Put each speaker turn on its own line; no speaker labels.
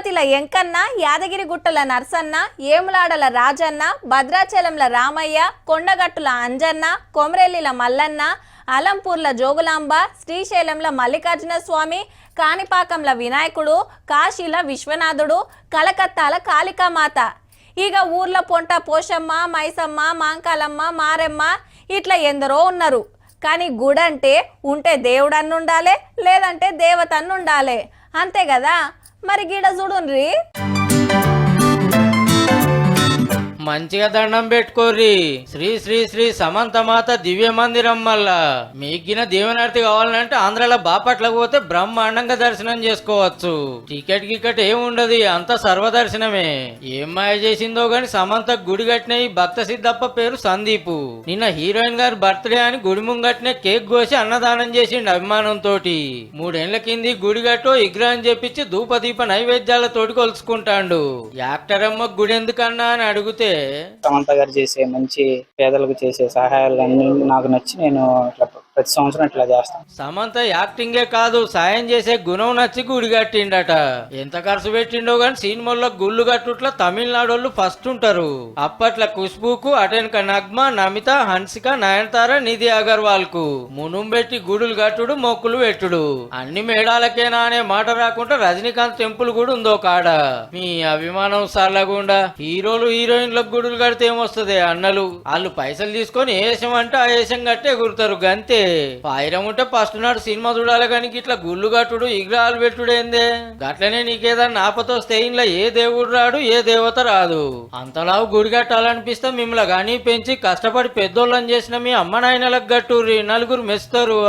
తిరుపతిల ఎంకన్న, యాదగిరిగుట్టల నర్సన్న, ఏములాడల రాజన్న, భద్రాచలంల రామయ్య, కొండగట్టుల అంజన్న, కొమరెల్లిల మల్లన్న, అలంపూర్ల జోగులాంబ, శ్రీశైలంల మల్లికార్జున స్వామి, కాణిపాకంల వినాయకుడు, కాశీల విశ్వనాథుడు, కలకత్తాల కాళికామాత, ఇక ఊర్ల పొంట పోషమ్మ, మైసమ్మ, మాంకాలమ్మ, మారెమ్మ ఇట్లా ఎందరో ఉన్నారు. కానీ గుడి అంటే ఉంటే దేవుడన్ను ఉండాలి, లేదంటే దేవతన్ను ఉండాలి, అంతే కదా. మరి గిడ చూడుండ్రి,
మంచిగా దండం పెట్టుకోర్రి. శ్రీ శ్రీ శ్రీ సమంతమాత దివ్య మందిరం మళ్ళా మీకిన దీవెనార్తి కావాలంటే ఆంధ్రాలో బాపట్లకు పోతే బ్రహ్మాండంగా దర్శనం చేసుకోవచ్చు. టికెట్ గికెట్ ఏముండదు, అంత సర్వదర్శనమే. ఏం మాయ చేసిందో గాని సమంత గుడి కట్టిన ఈ భక్త సిద్ధప్ప పేరు సందీపు. నిన్న హీరోయిన్ గారి బర్త్డే అని గుడి ముంగట్నే కేక్ కోసి అన్నదానం చేసిండు అభిమానంతో. 3 ఏళ్ల కింది గుడి గట్టో విగ్రహం చెప్పించి ధూపదీప నైవేద్యాలతోటి కొలుసుకుంటాండు. యాక్టర్ అమ్మ గుడి ఎందుకన్నా అని అడిగితే
సమంత గారు చేసే మంచి పేదలకు చేసే సహాయాలన్నీ నాకు నచ్చి నేను ప్రతి సంవత్సరం ఇట్లా చేస్తాను.
సమంత యాక్టింగే కాదు, సాయం చేసే గుణం నచ్చి గుడి కట్టిండట. ఎంత ఖర్చు పెట్టిండో గాని సినిమాల్లో గుళ్ళు కట్టుట్లా తమిళనాడు వాళ్ళు ఫస్ట్ ఉంటారు. అప్పట్ల ఖుష్బుకు, అటెన్క నగ్మ, నమిత, హన్సిక, నయనతార, నిధి అగర్వాల్ కు మునుం పెట్టి గుడులు కట్టుడు, మొక్కులు పెట్టుడు. అన్ని మేడాలకేనా అనే మాట రాకుండా రజనీకాంత్ టెంపుల్ కూడా ఉందో కాడ. మీ అభిమానం సర్లగుండా హీరోలు హీరోయిన్లకు గుడులు కడితే ఏమొస్తుంది అన్నలు. వాళ్ళు పైసలు తీసుకొని ఏషం అంటే ఆ ఏషం కట్టే ఎగురుతారు గంతే. పాయిరం ఉంటే ఫస్ట్ నాడు సినిమా చూడాలి కానీ ఇట్లా గుళ్ళు కట్టుడు, విగ్రహాలు పెట్టుడేందే. గట్లనే నీకేదన్నా ఆపతొస్తే ఇంట్లో ఏ దేవుడు రాడు, ఏ దేవత రాదు. అంతలా గుడి కట్టాలనిపిస్తే మిమ్మల్ని కానీ పెంచి కష్టపడి పెద్దోళ్ళని చేసిన మీ అమ్మ నాయనలకు గట్టుర్రి, నలుగురు మెస్తారు.